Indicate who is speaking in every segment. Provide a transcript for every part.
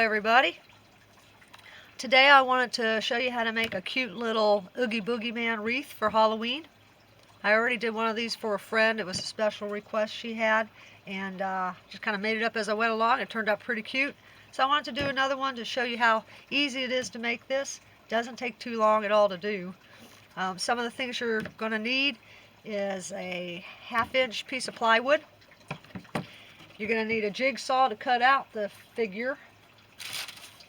Speaker 1: everybody. Today I wanted to show you how to make a cute little Oogey Boogey Man wreath for Halloween. I already did one of these for a friend. It was a special request she had, and just kind of made it up as I went along. It turned out pretty cute. So I wanted to do another one to show you how easy it is to make this. It doesn't take too long at all to do. Some of the things you're going to need is a 1/2-inch piece of plywood. You're going to need a jigsaw to cut out the figure.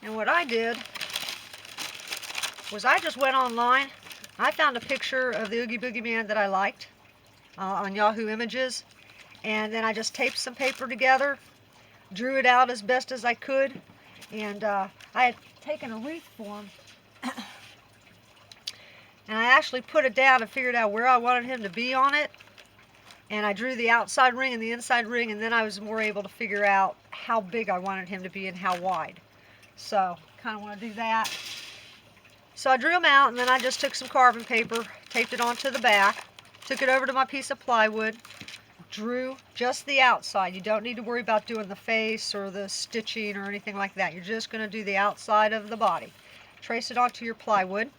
Speaker 1: And what I did was I just went online. I found a picture of the Oogey Boogey Man that I liked on Yahoo Images. And then I just taped some paper together, drew it out as best as I could. And I had taken a wreath form. And I actually put it down and figured out where I wanted him to be on it. And I drew the outside ring and the inside ring, and then I was more able to figure out how big I wanted him to be and how wide. So, kind of want to do that. So I drew them out, and then I just took some carbon paper, taped it onto the back, took it over to my piece of plywood, drew just the outside. You don't need to worry about doing the face or the stitching or anything like that. You're just going to do the outside of the body. Trace it onto your plywood,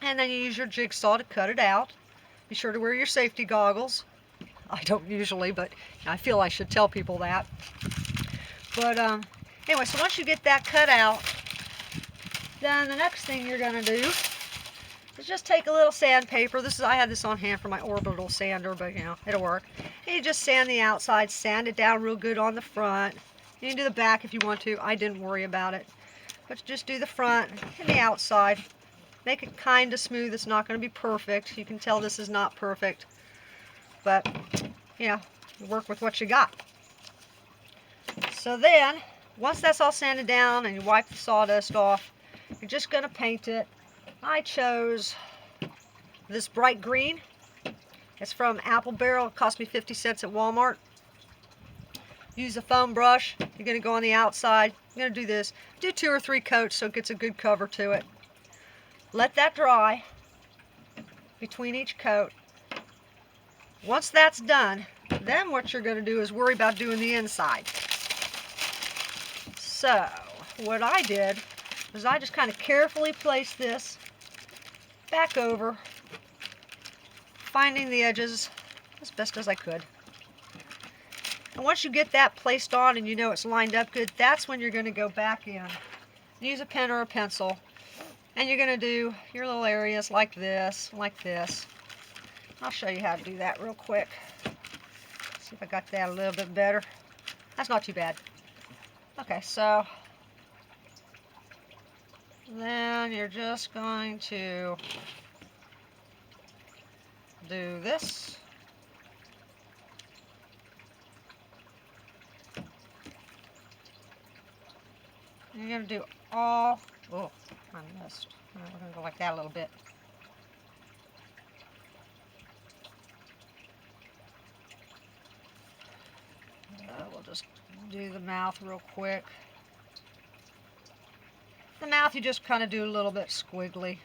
Speaker 1: and then you use your jigsaw to cut it out. Be sure to wear your safety goggles. I don't usually, but I feel I should tell people that. But anyway, so once you get that cut out, then the next thing you're going to do is just take a little sandpaper. I had this on hand for my orbital sander, but it'll work. And you just sand the outside, sand it down real good on the front. You can do the back if you want to. I didn't worry about it. But just do the front and the outside. Make it kind of smooth. It's not going to be perfect. You can tell this is not perfect. But, you work with what you got. So then, once that's all sanded down and you wipe the sawdust off, you're just going to paint it. I chose this bright green. It's from Apple Barrel. It cost me 50 cents at Walmart. Use a foam brush. You're going to go on the outside. You're going to do this. Do 2 or 3 coats so it gets a good cover to it. Let that dry between each coat. Once that's done, then what you're going to do is worry about doing the inside. So, what I did was I just kind of carefully placed this back over, finding the edges as best as I could. And once you get that placed on and you know it's lined up good, that's when you're going to go back in. Use a pen or a pencil, and you're going to do your little areas like this, like this. I'll show you how to do that real quick. See if I got that a little bit better. That's not too bad. Okay, so then you're just going to do this. You're going to do all, oh, I missed. All right, we're going to go like that a little bit. We'll just do the mouth real quick. The mouth you just kind of do a little bit squiggly,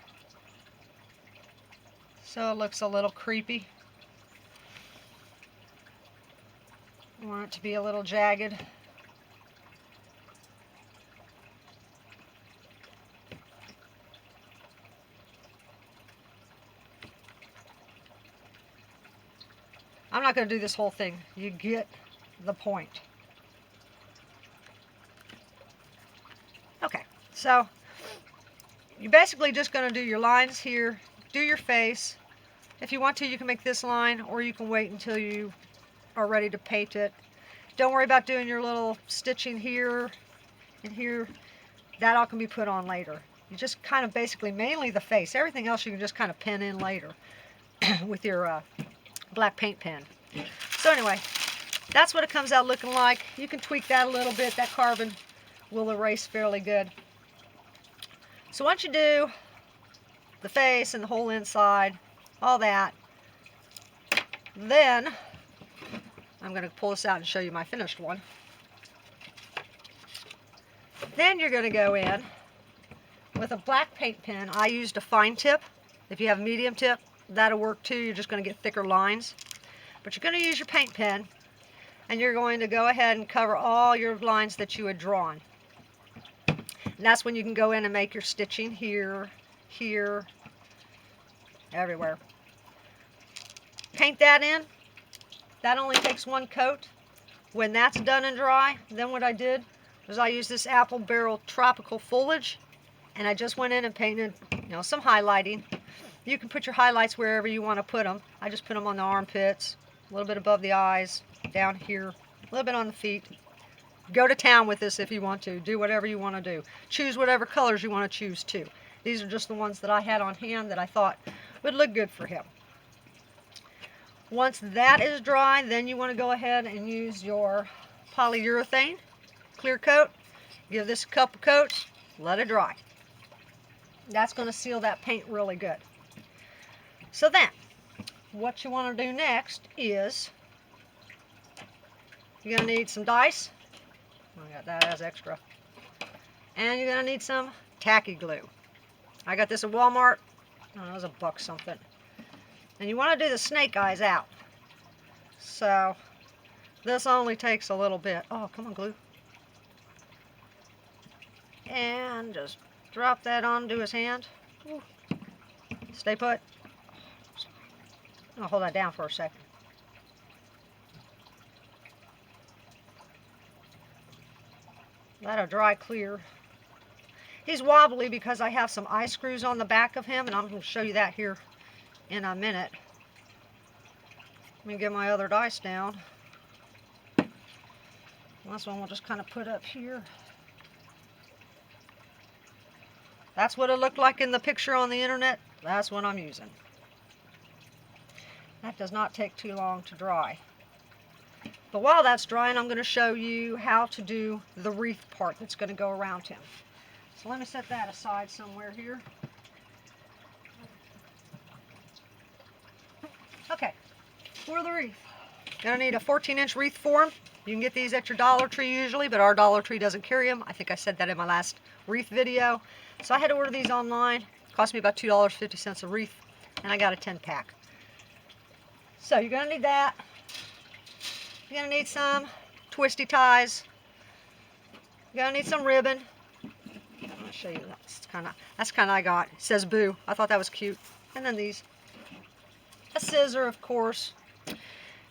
Speaker 1: so it looks a little creepy. You want it to be a little jagged. I'm not going to do this whole thing. You get the point. Okay, so you're basically just going to do your lines here, do your face. If you want to, you can make this line, or you can wait until you are ready to paint it. Don't worry about doing your little stitching here and here. That all can be put on later. You just kind of basically, mainly the face. Everything else you can just kind of pen in later with your black paint pen. So anyway, that's what it comes out looking like. You can tweak that a little bit. That carbon will erase fairly good. So once you do the face and the whole inside, all that, then I'm going to pull this out and show you my finished one. Then you're going to go in with a black paint pen. I used a fine tip. If you have a medium tip, that'll work too. You're just going to get thicker lines. But you're going to use your paint pen, and you're going to go ahead and cover all your lines that you had drawn. And that's when you can go in and make your stitching here, here, everywhere. Paint that in. That only takes one coat. When that's done and dry, then what I did was I used this apple barrel tropical foliage, and I just went in and painted, some highlighting. You can put your highlights wherever you want to put them. I just put them on the armpits, a little bit above the eyes, down here, a little bit on the feet. Go to town with this if you want to. Do whatever you want to do. Choose whatever colors you want to choose too. These are just the ones that I had on hand that I thought would look good for him. Once that is dry, then you want to go ahead and use your polyurethane clear coat. Give this a couple coats, let it dry. That's going to seal that paint really good. So then, what you want to do next is, you're going to need some dice. I got that as extra. And you're going to need some tacky glue. I got this at Walmart. Oh, it was $1 something. And you want to do the snake eyes out. So, this only takes a little bit. Oh, come on, glue. And just drop that onto his hand. Ooh. Stay put. I'll hold that down for a second. Let it dry clear. He's wobbly because I have some eye screws on the back of him, and I'm going to show you that here in a minute. Let me get my other dice down. This one we'll just kind of put up here. That's what it looked like in the picture on the internet. That's what I'm using. That does not take too long to dry. But while that's drying, I'm going to show you how to do the wreath part that's going to go around him. So let me set that aside somewhere here. Okay, for the wreath, you're going to need a 14-inch wreath form. You can get these at your Dollar Tree usually, but our Dollar Tree doesn't carry them. I think I said that in my last wreath video. So I had to order these online. It cost me about $2.50 a wreath, and I got a 10-pack. So you're going to need that. You're going to need some twisty ties. You're going to need some ribbon. I'll show you. That's kind of I got. It says boo. I thought that was cute. And then these. A scissor, of course.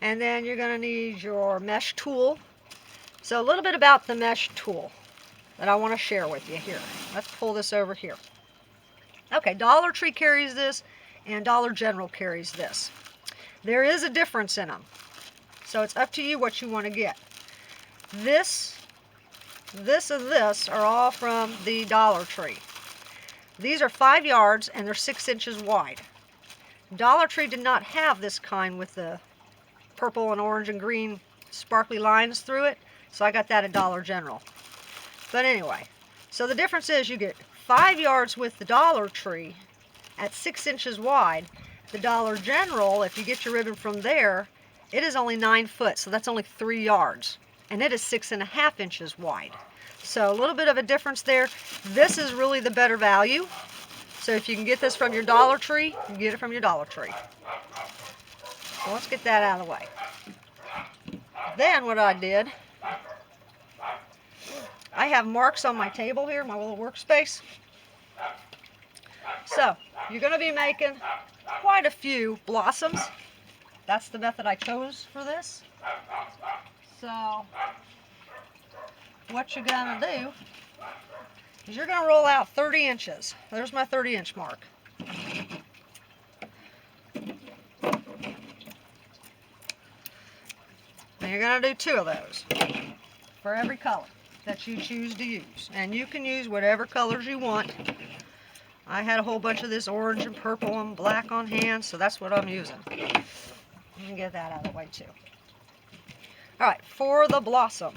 Speaker 1: And then you're going to need your mesh tool. So a little bit about the mesh tool that I want to share with you here. Let's pull this over here. Okay, Dollar Tree carries this and Dollar General carries this. There is a difference in them. So it's up to you what you want to get. This and this are all from the Dollar Tree. These are 5 yards and they're 6 inches wide. Dollar Tree did not have this kind with the purple and orange and green sparkly lines through it, so I got that at Dollar General. But anyway, so the difference is you get 5 yards with the Dollar Tree at 6 inches wide. The Dollar General, if you get your ribbon from there, it is only 9 foot, so that's only 3 yards. And it is 6.5 inches wide. So a little bit of a difference there. This is really the better value. So if you can get this from your Dollar Tree, you can get it from your Dollar Tree. So let's get that out of the way. Then what I did, I have marks on my table here, my little workspace. So you're going to be making quite a few blossoms. That's the method I chose for this. So what you're going to do is you're going to roll out 30 inches. There's my 30-inch mark. And you're going to do 2 of those for every color that you choose to use. And you can use whatever colors you want. I had a whole bunch of this orange and purple and black on hand, so that's what I'm using. You can get that out of the way too. Alright, for the blossom,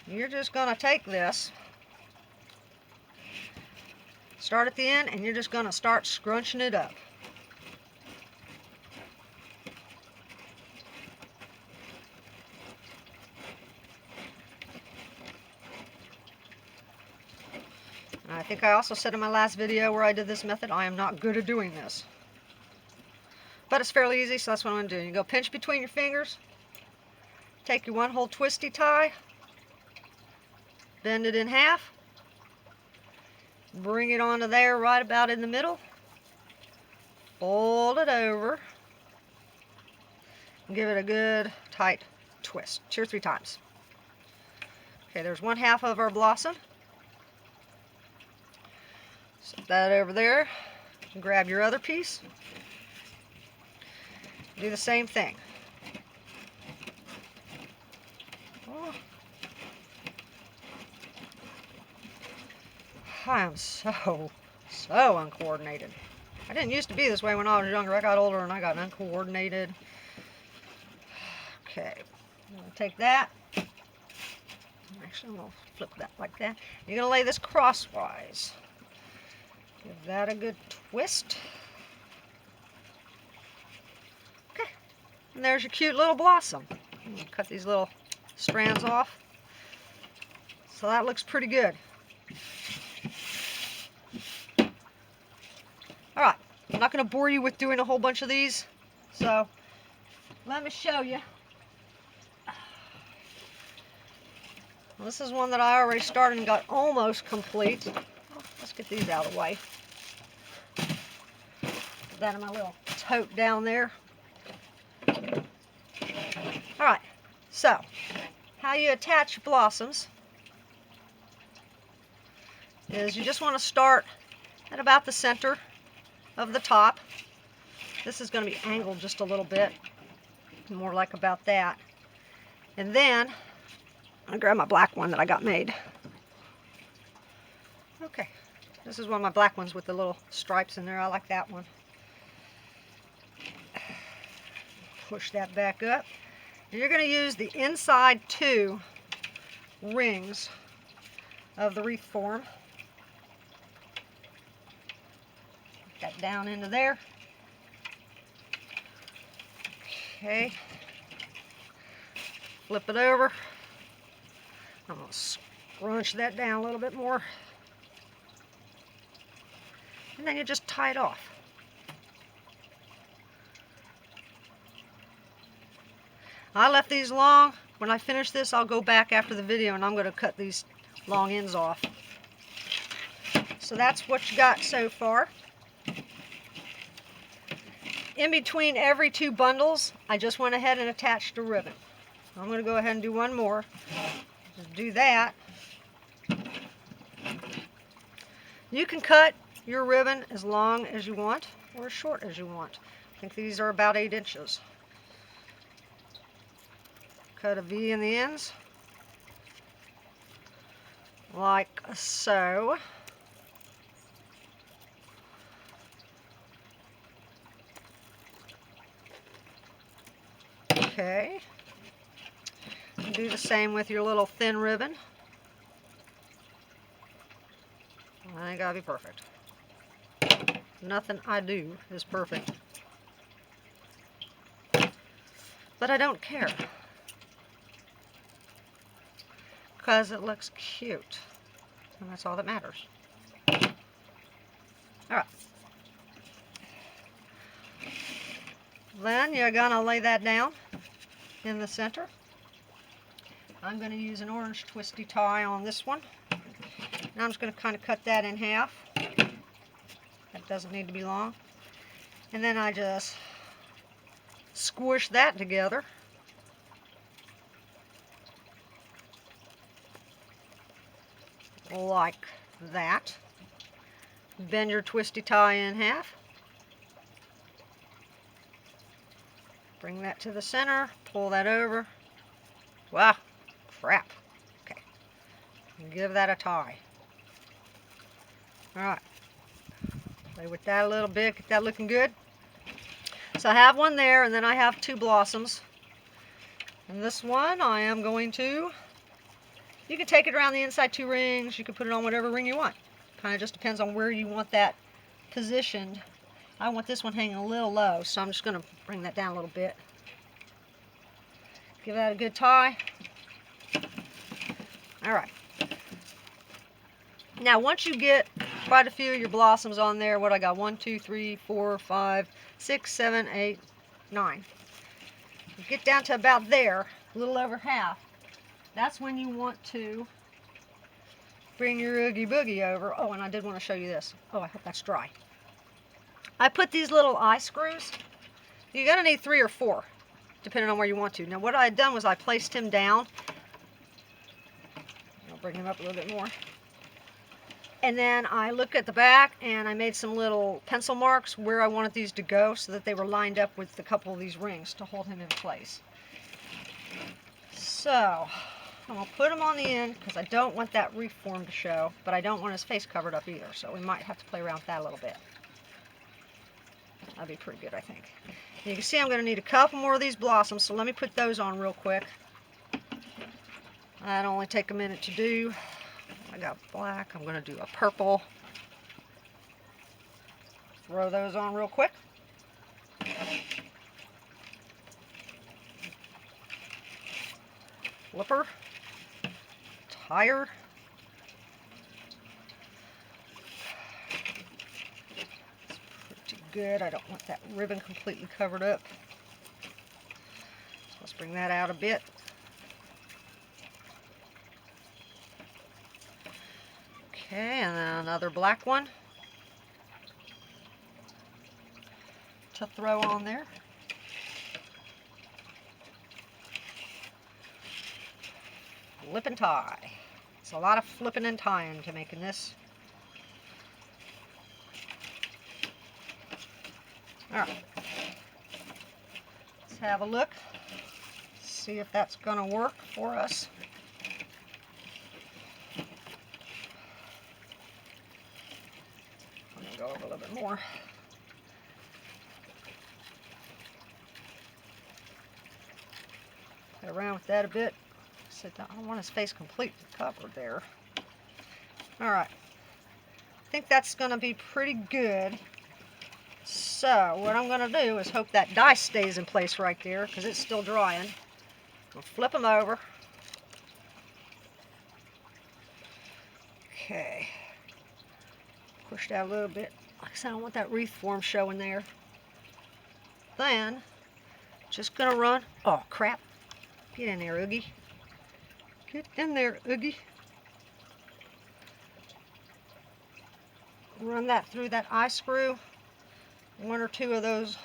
Speaker 1: you're just going to take this, start at the end, and you're just going to start scrunching it up. I think I also said in my last video where I did this method, I am not good at doing this. But it's fairly easy, so that's what I'm going to do. You go pinch between your fingers, take your 1 hole twisty tie, bend it in half, bring it onto there right about in the middle, fold it over, and give it a good tight twist 2 or 3 times. Okay, there's 1/2 of our blossom. Set that over there. Grab your other piece. Do the same thing. Oh. I am so uncoordinated. I didn't used to be this way when I was younger. I got older and I got uncoordinated. Okay, I'm going to take that. Actually, I'm going to flip that like that. You're going to lay this crosswise. Give that a good twist. Okay, and there's your cute little blossom. Cut these little strands off. So that looks pretty good. Alright, I'm not going to bore you with doing a whole bunch of these, so let me show you. Well, this is one that I already started and got almost complete. Oh, let's get these out of the way. Put that in my little tote down there. Alright, so how you attach blossoms is you just want to start at about the center of the top. This is going to be angled just a little bit, more like about that. And then I'm going to grab my black one that I got made. Okay, this is one of my black ones with the little stripes in there. I like that one. Push that back up. And you're going to use the inside 2 rings of the wreath form. That down into there. Okay. Flip it over. I'm going to scrunch that down a little bit more. And then you just tie it off. I left these long. When I finish this, I'll go back after the video and I'm going to cut these long ends off. So that's what you got so far. In between every 2 bundles, I just went ahead and attached a ribbon. I'm going to go ahead and do one more. Just do that. You can cut your ribbon as long as you want or as short as you want. I think these are about 8 inches. Cut a V in the ends, like so. Okay. Do the same with your little thin ribbon. I ain't gotta be perfect. Nothing I do is perfect. But I don't care. Because it looks cute. And that's all that matters. Alright. Then you're gonna lay that down in the center. I'm going to use an orange twisty tie on this one. Now I'm just going to kind of cut that in half. That doesn't need to be long. And then I just squish that together. Like that. Bend your twisty tie in half. Bring that to the center. Pull that over. Wow. Crap. Okay. Give that a tie. Alright. Play with that a little bit. Get that looking good. So I have one there, and then I have 2 blossoms. And this one I am going to... You can take it around the inside 2 rings. You can put it on whatever ring you want. Kind of just depends on where you want that positioned. I want this one hanging a little low, so I'm just going to bring that down a little bit. Give that a good tie. Alright. Now once you get quite a few of your blossoms on there, what I got, 1, 2, 3, 4, 5, 6, 7, 8, 9. You get down to about there, a little over half. That's when you want to bring your Oogie Boogie over. Oh, and I did want to show you this. Oh, I hope that's dry. I put these little eye screws. You're going to need 3 or 4, depending on where you want to. Now, what I had done was I placed him down. I'll bring him up a little bit more. And then I looked at the back and I made some little pencil marks where I wanted these to go so that they were lined up with a couple of these rings to hold him in place. So, I'm going to put him on the end because I don't want that wreath form to show, but I don't want his face covered up either, so we might have to play around with that a little bit. That'd be pretty good, I think. You can see I'm going to need a couple more of these blossoms, so let me put those on real quick. That'll only take a minute to do. I got black. I'm going to do a purple. Throw those on real quick. Flipper. Tire. It's pretty good. I don't want that ribbon completely covered up. So let's bring that out a bit. Okay, and then another black one to throw on there. Flip and tie. It's a lot of flipping and tying to making this. Alright. Let's have a look. See if that's going to work for us. Go over a little bit more. Play around with that a bit. I don't want his face completely covered there. Alright. I think that's going to be pretty good. So, what I'm going to do is hope that die stays in place right there because it's still drying. I'll flip them over. Okay. Push that a little bit. Like I said, I don't want that wreath form showing there. Then, just gonna run. Oh, crap. Get in there, Oogie. Get in there, Oogie. Run that through that eye screw. 1 or 2 of those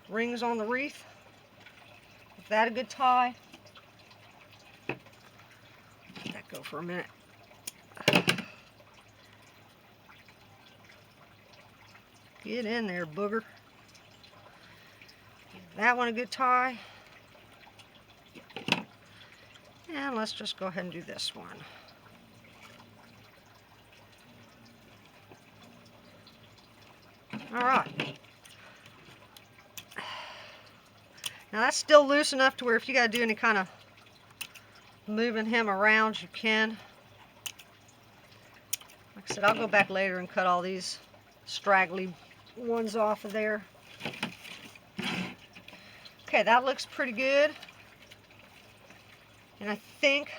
Speaker 1: rings on the wreath. Is that a good tie? Let that go for a minute. Get in there, booger. Give that one a good tie. And let's just go ahead and do this one. Alright. Now that's still loose enough to where if you got to do any kind of moving him around, you can. Like I said, I'll go back later and cut all these straggly ones off of there. Okay, that looks pretty good. And I think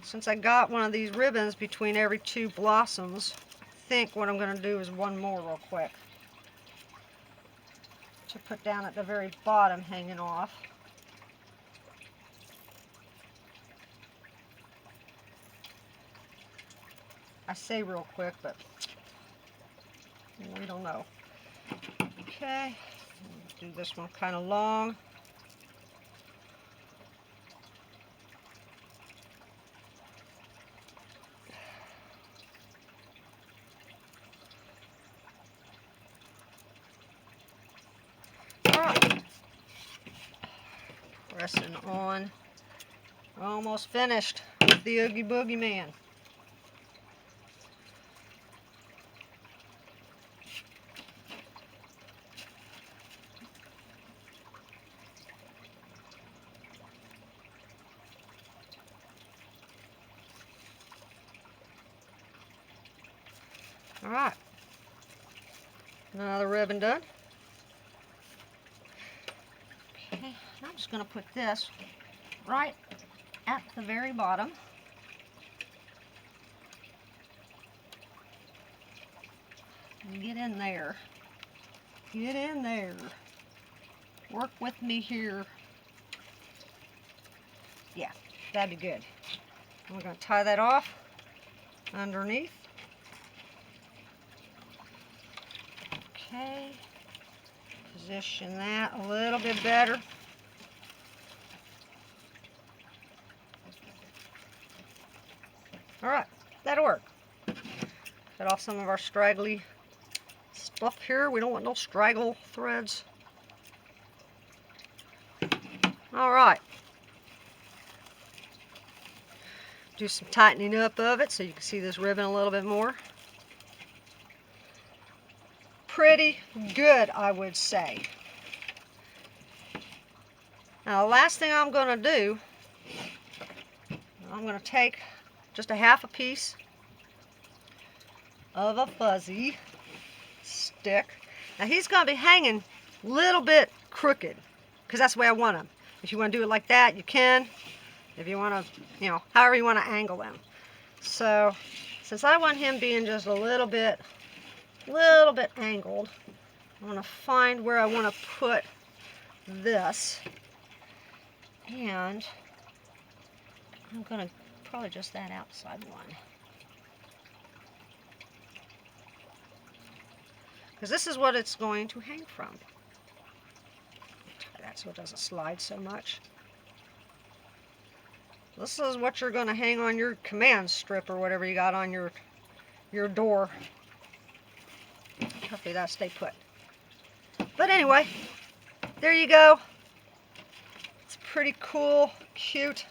Speaker 1: since I got one of these ribbons between every 2 blossoms, I think what I'm going to do is one more real quick to put down at the very bottom hanging off. I say real quick, but we don't know. Okay, do this one kind of long. Alright, pressing on. Almost finished with the Oogey Boogey Man. Alright, another ribbon done. Okay, I'm just going to put this right at the very bottom. And get in there. Get in there. Work with me here. Yeah, that'd be good. We're going to tie that off. underneath. Okay, position that a little bit better. All right, that'll work. Cut off some of our straggly stuff here. We don't want no straggle threads. All right. Do some tightening up of it so you can see this ribbon a little bit more. Pretty good, I would say. Now the last thing I'm going to do, I'm going to take just a half a piece of a fuzzy stick. Now he's going to be hanging a little bit crooked because that's the way I want him. If you want to do it like that, you can. If you want to, you know, however you want to angle them. So since I want him being just a little bit angled, I'm going to find where I want to put this, and I'm going to probably just that outside one, because this is what it's going to hang from. Tie that so it doesn't slide so much. This is what you're going to hang on your command strip or whatever you got on your door. Hopefully that'll stay put. But anyway, there you go. It's a pretty cool, cute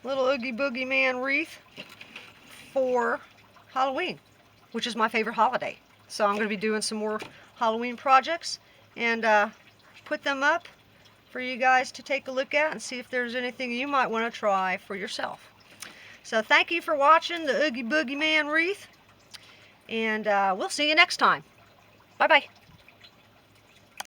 Speaker 1: little Oogie Boogie Man wreath for Halloween, which is my favorite holiday. So I'm going to be doing some more Halloween projects and put them up for you guys to take a look at and see if there's anything you might want to try for yourself. So thank you for watching the Oogie Boogie Man wreath, and we'll see you next time. Bye-bye.